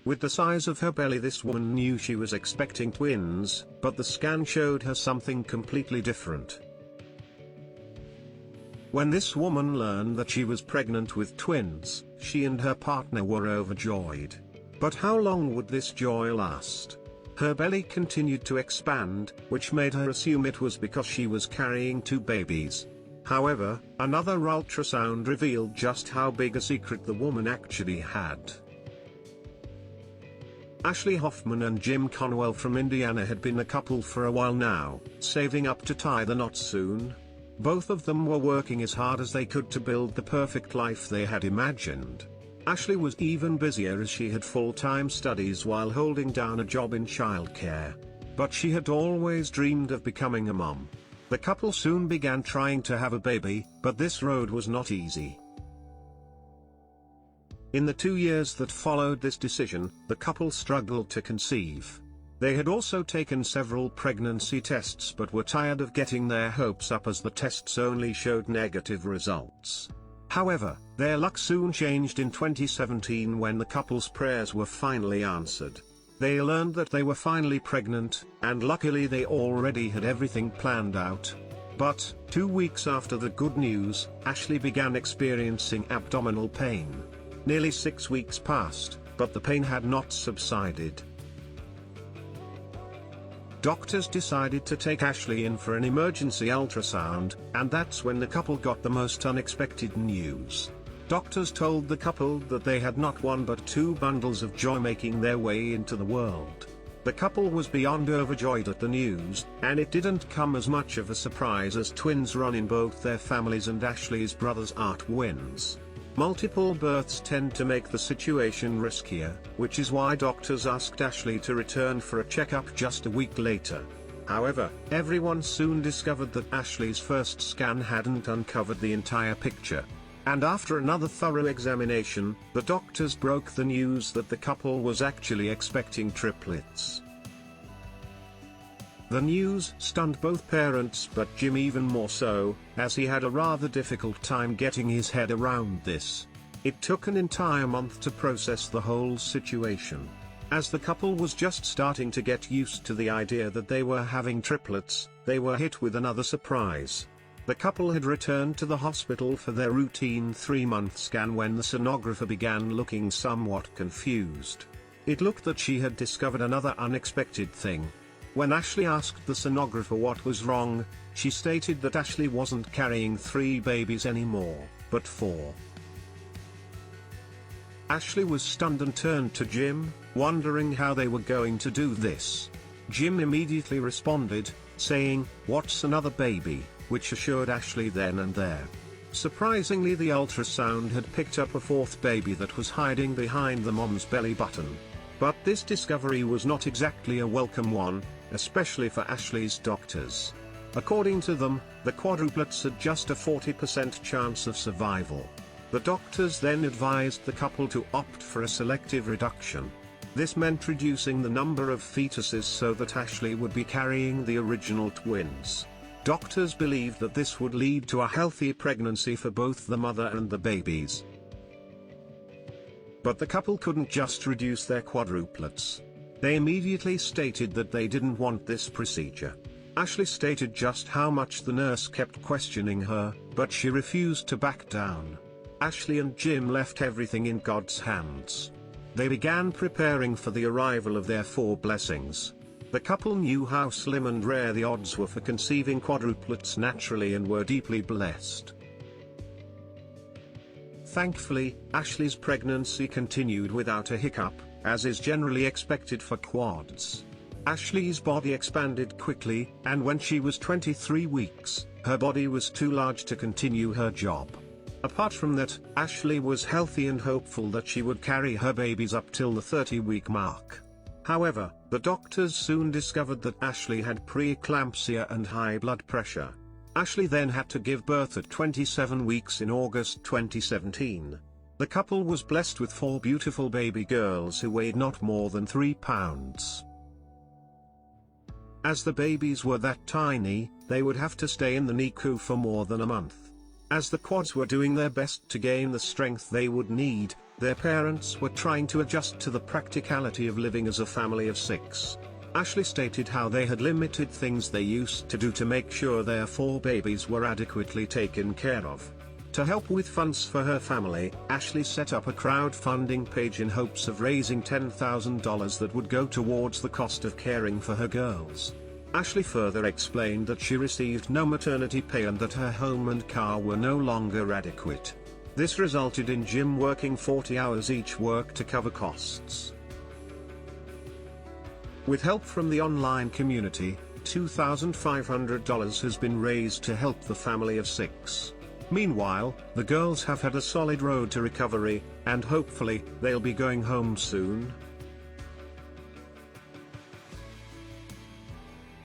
With the size of her belly, this woman knew she was expecting twins, but the scan showed her something completely different. When this woman learned that she was pregnant with twins, she and her partner were overjoyed. But how long would this joy last? Her belly continued to expand, which made her assume it was because she was carrying two babies. However, another ultrasound revealed just how big a secret the woman actually had. Ashley Hoffman and Jim Conwell from Indiana had been a couple for a while now, saving up to tie the knot soon. Both of them were working as hard as they could to build the perfect life they had imagined. Ashley was even busier as she had full-time studies while holding down a job in childcare. But she had always dreamed of becoming a mom. The couple soon began trying to have a baby, but this road was not easy. In the 2 years that followed this decision, the couple struggled to conceive. They had also taken several pregnancy tests but were tired of getting their hopes up as the tests only showed negative results. However, their luck soon changed in 2017 when the couple's prayers were finally answered. They learned that they were finally pregnant, and luckily they already had everything planned out. But, 2 weeks after the good news, Ashley began experiencing abdominal pain. Nearly 6 weeks passed, but the pain had not subsided. Doctors decided to take Ashley in for an emergency ultrasound, and that's when the couple got the most unexpected news. Doctors told the couple that they had not one but two bundles of joy making their way into the world. The couple was beyond overjoyed at the news, and it didn't come as much of a surprise as twins run in both their families and Ashley's brothers are twins. Multiple births tend to make the situation riskier, which is why doctors asked Ashley to return for a checkup just a week later. However, everyone soon discovered that Ashley's first scan hadn't uncovered the entire picture. And after another thorough examination, the doctors broke the news that the couple was actually expecting triplets. The news stunned both parents, but Jim even more so, as he had a rather difficult time getting his head around this. It took an entire month to process the whole situation. As the couple was just starting to get used to the idea that they were having triplets, they were hit with another surprise. The couple had returned to the hospital for their routine 3-month scan when the sonographer began looking somewhat confused. It looked that she had discovered another unexpected thing. When Ashley asked the sonographer what was wrong, she stated that Ashley wasn't carrying 3 babies anymore, but 4. Ashley was stunned and turned to Jim, wondering how they were going to do this. Jim immediately responded, saying, "What's another baby?" which assured Ashley then and there. Surprisingly, the ultrasound had picked up a 4th baby that was hiding behind the mom's belly button. But this discovery was not exactly a welcome one, especially for Ashley's doctors. According to them, the quadruplets had just a 40% chance of survival. The doctors then advised the couple to opt for a selective reduction. This meant reducing the number of fetuses so that Ashley would be carrying the original twins. Doctors believed that this would lead to a healthy pregnancy for both the mother and the babies. But the couple couldn't just reduce their quadruplets. They immediately stated that they didn't want this procedure. Ashley stated just how much the nurse kept questioning her, but she refused to back down. Ashley and Jim left everything in God's hands. They began preparing for the arrival of their 4 blessings. The couple knew how slim and rare the odds were for conceiving quadruplets naturally and were deeply blessed. Thankfully, Ashley's pregnancy continued without a hiccup, as is generally expected for quads. Ashley's body expanded quickly, and when she was 23 weeks, her body was too large to continue her job. Apart from that, Ashley was healthy and hopeful that she would carry her babies up till the 30-week mark. However, the doctors soon discovered that Ashley had preeclampsia and high blood pressure. Ashley then had to give birth at 27 weeks in August 2017. The couple was blessed with 4 beautiful baby girls who weighed not more than 3 pounds. As the babies were that tiny, they would have to stay in the NICU for more than a month. As the quads were doing their best to gain the strength they would need, Their parents were trying to adjust to the practicality of living as a family of 6. Ashley stated how they had limited things they used to do to make sure their 4 babies were adequately taken care of. To help with funds for her family, Ashley set up a crowdfunding page in hopes of raising $10,000 that would go towards the cost of caring for her girls. Ashley further explained that she received no maternity pay and that her home and car were no longer adequate. This resulted in Jim working 40 hours each work to cover costs. With help from the online community, $2,500 has been raised to help the family of 6. Meanwhile, the girls have had a solid road to recovery, and hopefully, they'll be going home soon.